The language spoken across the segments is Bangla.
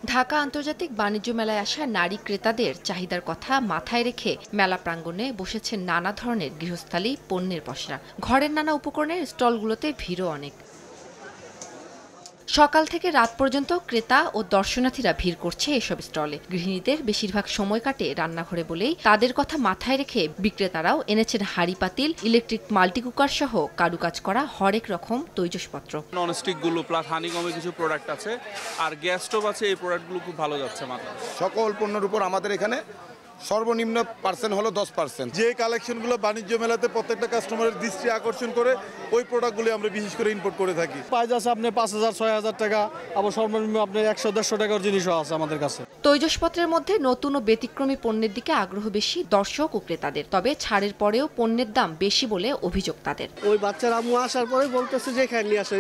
ঢাকা আন্তর্জাতিক বাণিজ্য মেলায় আসা নারী ক্রেতাদের চাহিদার কথা মাথায় রেখে মেলা প্রাঙ্গণে বসেছেন নানা ধরনের গৃহস্থালী পণ্যের পসরা। ঘরের নানা উপকরণের স্টলগুলোতে ভিড়ও অনেক। সকাল থেকে রাত পর্যন্ত ক্রেতা ও দর্শনার্থীরা ভিড় করছে এসব স্টলে। গৃহিণীদের বেশিরভাগ সময় কাটে রান্নাঘরে বলেই তাদের কথা মাথায় রেখে বিক্রেতারাও এনেছেন হাঁড়ি পাতিল, ইলেকট্রিক মাল্টিকুকার সহ কারুকাজ করা হরেক রকম তৈজসপত্র। ননস্টিক গুলো প্লাস হানিকমে কিছু প্রোডাক্ট আছে, আর গ্যাস স্টোভ আছে। এই প্রোডাক্টগুলো খুব ভালো যাচ্ছে মাত্র। সকল পণ্যের উপর আমাদের এখানে সর্বনিম্ন পার্সেন্ট হলো 10%। যে কালেকশনগুলো বাণিজ্য মেলাতে প্রত্যেকটা কাস্টমারের দৃষ্টি আকর্ষণ করে ওই প্রোডাক্টগুলো আমরা বিশেষ করে ইম্পোর্ট করে থাকি। প্রাইস আছে আপনি 5,000-6,000 টাকা, আবার সর্বনিম্ন আপনি 100-150 টাকার জিনিসও আছে আমাদের কাছে। তৈজসপত্রের মধ্যে নতুন ও ব্যতিক্রমী পণ্যের দিকে আগ্রহ বেশি দর্শক ও ক্রেতাদের। তবে ছাড়ের পরেও পণ্যের দাম বেশি বলে অভিযোগ তাদের। ওই বাচ্চার আম্মু আসার পরে বলতেছে যে এখানে নিয়ে আসেন,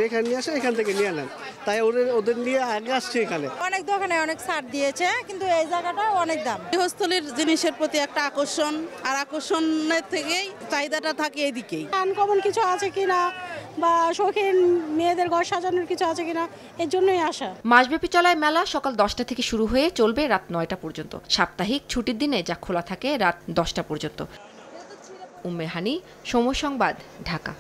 এখান থেকে নিয়ে নেন, তাই ওদের নিয়ে আগে আসছে। এখানে অনেক দোকানে অনেক ছাড় দিয়েছে, কিন্তু এই জায়গাটা অনেক দাম। গৃহস্থলীর জিনিসের প্রতি একটা আকর্ষণ, আর আকর্ষণের থেকেই চাহিদাটা থাকে এদিকেই। আনকমন কিছু আছে কিনা বা শৌখিন মেয়েদের ঘর সাজানোর কিছু আছে কিনা, এর জন্যই আসা। মাসব্যাপী চলায় মেলা সকাল 10টা থেকে শুরু হয়ে চলবে রাত 9টা পর্যন্ত। সাপ্তাহিক ছুটির দিনে যা খোলা থাকে রাত 10টা পর্যন্ত। উম্মে হানি, সময় সংবাদ, ঢাকা।